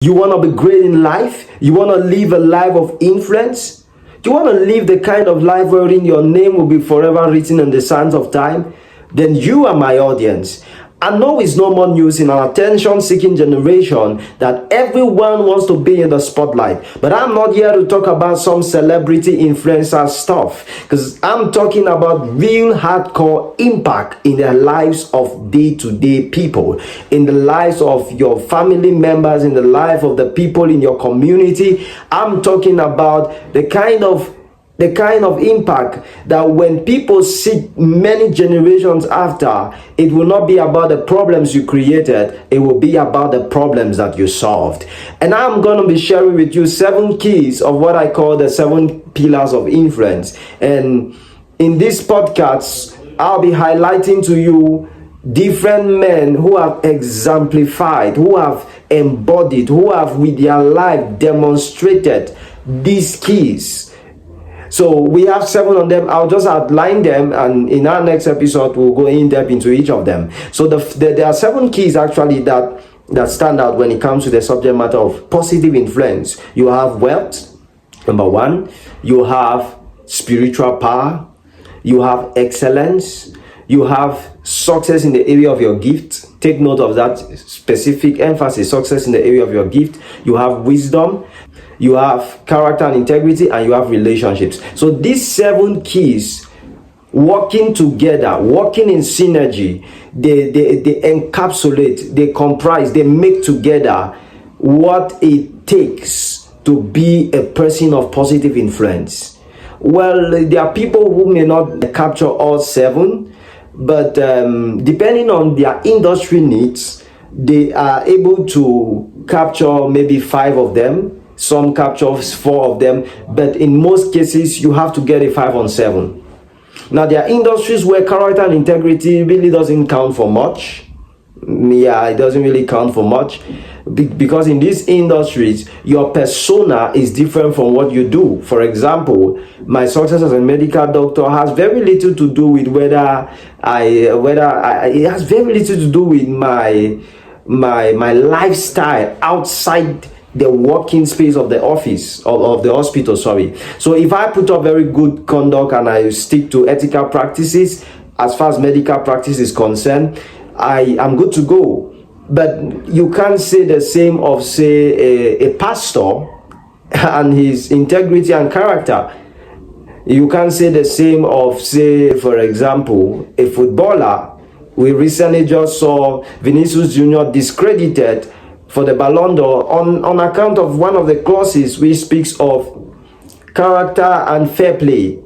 You want to be great in life? You want to live a life of influence? Do you want to live the kind of life wherein your name will be forever written in the sands of time? Then you are my audience. I know it's no more news in an attention-seeking generation that everyone wants to be in the spotlight. But I'm not here to talk about some celebrity influencer stuff, because I'm talking about real hardcore impact in the lives of day-to-day people, in the lives of your family members, in the life of the people in your community. I'm talking about the kind of impact that when people see many generations after, it will not be about the problems you created, it will be about the problems that you solved. And I'm going to be sharing with you 7 keys of what I call the 7 pillars of influence. And in this podcast, I'll be highlighting to you different men who have exemplified, who have embodied, who have with their life demonstrated these keys. So we have 7 of them. I'll just outline them, and in our next episode we'll go in depth into each of them. So there are 7 keys actually that stand out when it comes to the subject matter of positive influence. You have wealth, number 1. You have spiritual power. You have excellence. You have success in the area of your gift. Take note of that specific emphasis, success in the area of your gift. You have wisdom. You have character and integrity, and you have relationships. So these 7 keys, working together, working in synergy, they encapsulate, they comprise, they make together what it takes to be a person of positive influence. Well, there are people who may not capture all 7, but depending on their industry needs, they are able to capture maybe 5 of them. Some capture 4 of them, but in most cases you have to get a 5 on 7. Now there are industries where character and integrity really doesn't count for much. Yeah, it doesn't really count for much, because in these industries your persona is different from what you do. For example, my success as a medical doctor has very little to do with whether it has very little to do with my lifestyle outside the working space of the office of the hospital. So if I put up very good conduct and I stick to ethical practices as far as medical practice is concerned, I am good to go. But you can't say the same of, say, a pastor and his integrity and character. You can't say the same of, say, for example, a footballer. We recently just saw Vinicius Jr. discredited for the Ballon d'Or on account of one of the clauses which speaks of character and fair play.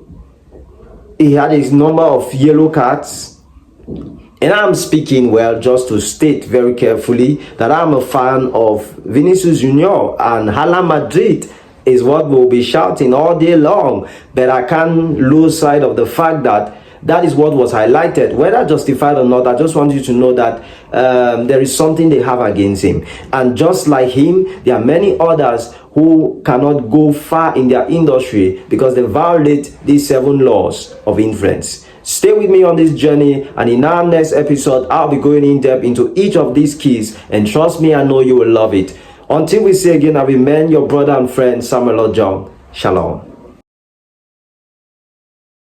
He had his number of yellow cards. And I'm speaking, well, just to state very carefully that I'm a fan of Vinicius Jr. and Hala Madrid is what we'll be shouting all day long. But I can't lose sight of the fact that that is what was highlighted. Whether justified or not, I just want you to know that there is something they have against him. And just like him, there are many others who cannot go far in their industry because they violate these 7 laws of influence. Stay with me on this journey, and in our next episode, I'll be going in depth into each of these keys, and trust me, I know you will love it. Until we see again, I remain your brother and friend, Samuel John. Shalom.